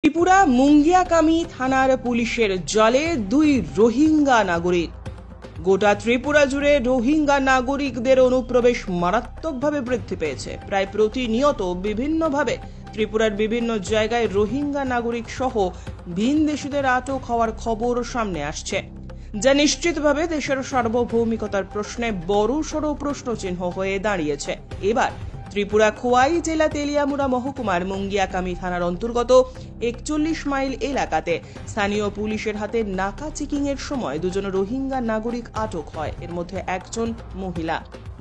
ত্রিপুরা মুঙ্গিয়াকামী থানার পুলিশের জালে দুই রোহিঙ্গা নাগরিক। গোটা ত্রিপুরা জুড়ে রোহিঙ্গা নাগরিকদের অনুপ্রবেশ মারাত্মকভাবে বৃদ্ধি পেয়েছে। প্রায় প্রতিনিয়ত বিভিন্নভাবে ত্রিপুরার বিভিন্ন জায়গায় রোহিঙ্গা নাগরিক সহ ভিনদেশীদের আটক হওয়ার খবর সামনে আসছে, যা নিশ্চিতভাবে দেশের সার্বভৌমিকতার প্রশ্নে বড়সড় প্রশ্নচিহ্ন হয়ে দাঁড়িয়েছে। এবার ত্রিপুরা খোয়াই জেলা তেলিয়ামুড়া মহকুমার মুঙ্গিয়াকামী থানার অন্তর্গত ৪১ মাইল এলাকাতে স্থানীয় পুলিশের হাতে নাকা চেকিং এর সময় দুজন রোহিঙ্গা নাগরিক আটক হয়, এর মধ্যে একজন মহিলা।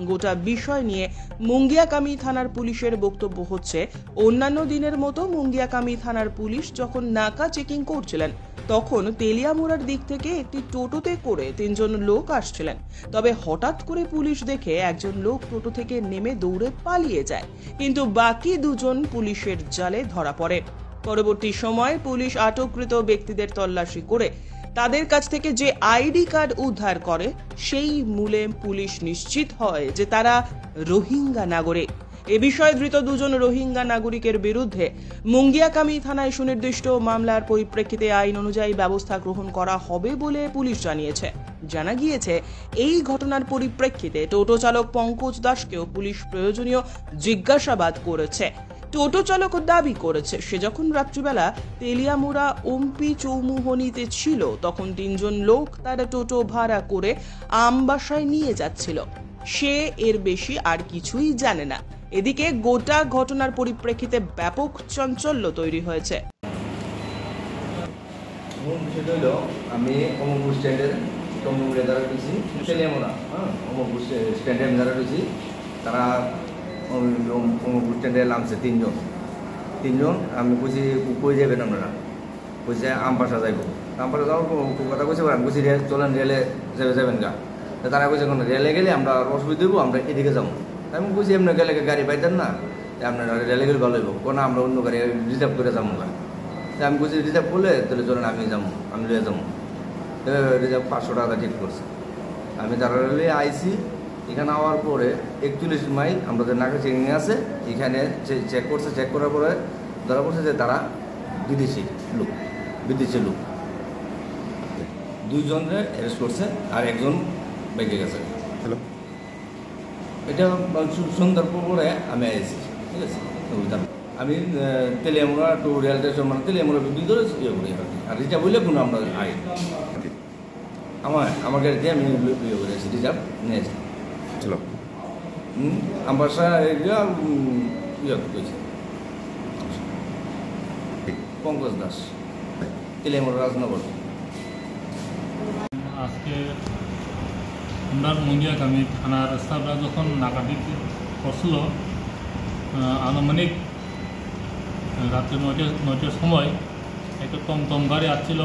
গোটা বিষয় নিয়ে মুঙ্গিয়াকামী থানার পুলিশের বক্তব্য হচ্ছে, অন্যান্য দিনের মতো মুঙ্গিয়াকামী থানার পুলিশ যখন নাকা চেকিং করছিলেন তখন তেলিয়ামুড়ার দিক থেকে একটি টোটোতে করে ৩ জন লোক আসছিলেন। তবে হঠাৎ করে পুলিশ দেখে একজন লোক টোটো থেকে নেমে দৌড়ে পালিয়ে যায়, কিন্তু বাকি দুজন পুলিশের জালে ধরা পড়ে। পরবর্তী সময় পুলিশ আটককৃত ব্যক্তিদের তল্লাশি করে তাদের কাছ থেকে যে আইডি কার্ড উদ্ধার করে সেই মূলে পুলিশ নিশ্চিত হয় যে তারা রোহিঙ্গা নাগরিক। এ বিষয়ে ধৃত দুজন রোহিঙ্গা নাগরিকের বিরুদ্ধে মুঙ্গিয়াকামী থানায় সুনির্দিষ্ট মামলার পরিপ্রেক্ষিতে আইন অনুযায়ী ব্যবস্থা গ্রহণ করা হবে বলে পুলিশ জানিয়েছে। জানা গিয়েছে, এই ঘটনার পরিপ্রেক্ষিতে টোটো চালক পঙ্কজ দাসকেও পুলিশ প্রয়োজনীয় জিজ্ঞাসাবাদ করেছে। টোটো চালক দাবি করেছে, সে যখন রাত্রিবেলা তেলিয়ামুড়া ওমপি চৌমুহনীতে ছিল তখন ৩ জন লোক তার টোটো ভাড়া করে আমবাসায় নিয়ে যাচ্ছিল। সে এর বেশি আর কিছুই জানে না। এদিকে গোটা ঘটনার পরিপ্রেক্ষিতে ব্যাপক চাঞ্চল্য তৈরি হয়েছে। আমি অমরপুর স্ট্যান্ডের টমটমে যারা রয়েছি তেলিয়ামুড়া স্ট্যান্ডের যারা রয়েছি তারা অমরপুর স্ট্যান্ডে নামছে ৩ জন। আমি বুঝি কই যাবেন আপনারা, বুঝছে আমপাশা যাইব। আমপাশা যাওয়ার কথা কইছে, আমি বুঝি চলেন রেলে যাবেন গা। তারা কইছে কোনো রেলে গেলে আমরা অসুবিধা দেবো, আমরা এদিকে যাবো। আমি বুঝি এমনি গেলে গাড়ি পাইতেন না, আপনারা রেলে গেলে ভালো হইব, কোনো আমরা অন্য গাড়ি রিজার্ভ করে যাবো গা। আমি বুঝি রিজার্ভ করলে তাহলে চলেন আমি যাবো, আমি লিয়ে যাবো। রিজার্ভ ৫০০ টাকা ঠিক করছে। আমি তারা রেলে আইসি, এখানে আওয়ার পরে ৪১ মাইল আমাদের নাকা চেকিং আছে, এখানে চেক করছে। চেক করার পরে ধরা পড়ছে যে তারা বিদেশি লোক। ২ জনের অ্যারেস্ট করছে আর একজন বেঁকে গেছে। হ্যালো, এটা সন্ধ্যার পরে আমি আইছি, ঠিক আছে। আমি তেলিয়ামুড়া টু রেল স্টেশন মানে তেলিয়ামুড়া ভিতরে ইয়ে করি আর রিজার্ভ হইলে কোনো আমরা আই আমার গাড়িতে আমি ইয়ে করেছি, রিজার্ভ নিয়েছি। চলো আমবাসা এরিয়া ইয়ে করেছি। পঙ্কজ দাস, তেলিয়ামুড়া রাজনগর। আজকে আমরা মুঙ্গিয়াকামী থানার স্টাফরা যখন নাকাটি করছিল, আনুমানিক রাত্রে ৯টার সময় একটা টমটম গাড়ি আসছিল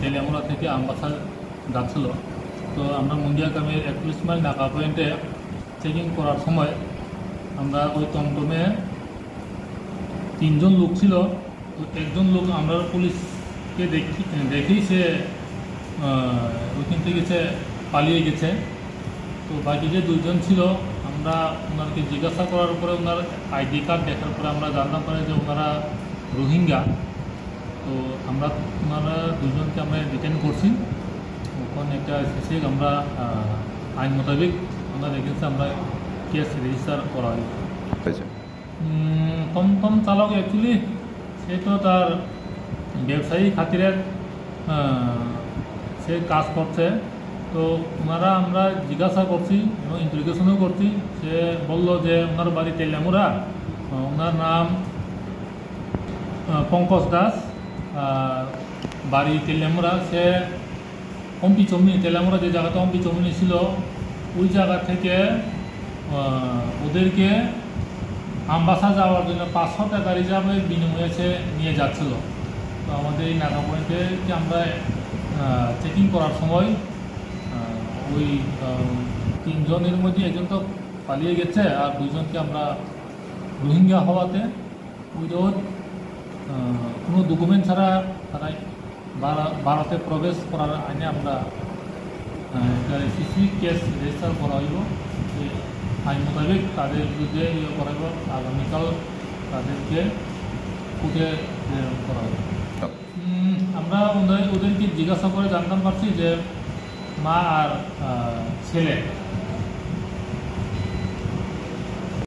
তেলিয়ামুড়া থেকে আমবাসা যাচ্ছিল। তো আমরা মুঙ্গিয়াকামীর ৪১ মাইল নাকা পয়েন্টে চেকিং করার সময় আমরা ওই টমটমে ৩ জন লোক ছিল। তো একজন লোক আমরা পুলিশকে দেখি সে ওইখান থেকে পালিয়ে গেছে। তো বাকি যে ২ জন ছিল, আমরা ওনাকে জিজ্ঞাসা করার পরে ওনার আইডি কার্ড দেখার পরে আমরা জানতে পারি যে ওনারা রোহিঙ্গা। তো আমরা ওনারা ২ জনকে আমরা ডিটেন করছি। ওখানে একটা শেষে আমরা আইন মোতাবেক ওনার এগেন্সে আমরা কেস রেজিস্টার করা হয়। টমটম চালক অ্যাকচুয়ালি সে তো তার ব্যবসায়ী খাতিরে সে কাজ করছে। তো ওনারা আমরা জিজ্ঞাসা করছি এবং ইন্টারোগেশনও করছি। সে বলল যে ওনার বাড়ি তেলিয়ামুড়া, ওনার নাম পঙ্কজ দাস, বাড়ি তেলিয়ামুড়া। সে অম্পি চৌমুহনী, তেলিয়ামুড়া যে জায়গাটা অম্পি চৌমুহনী ছিল ওই জায়গা থেকে ওদেরকে আমবাসা যাওয়ার জন্য ৫০০ টাকা রিজার্ভের বিনিময়ে সে নিয়ে যাচ্ছিল। তো আমাদের এই নাকা পয়েন্টে আমরা চেকিং করার সময় ওই ৩ জনের মধ্যে একজন তো পালিয়ে গেছে আর ২ জনকে আমরা রোহিঙ্গা হওয়াতে উইদাউট কোনো ডকুমেন্ট ছাড়া তারা ভারতে প্রবেশ করার আইনে আমরা সিসি কেস রেজিস্টার করা হইব। আইন মোতাবেক তাদের বিরুদ্ধে ইয়ে করা হইব। আগামীকাল তাদেরকে কোর্টে করা হবে। আমরা ওদেরকে জিজ্ঞাসা করে জানতে পারছি যে মা আর ছেলে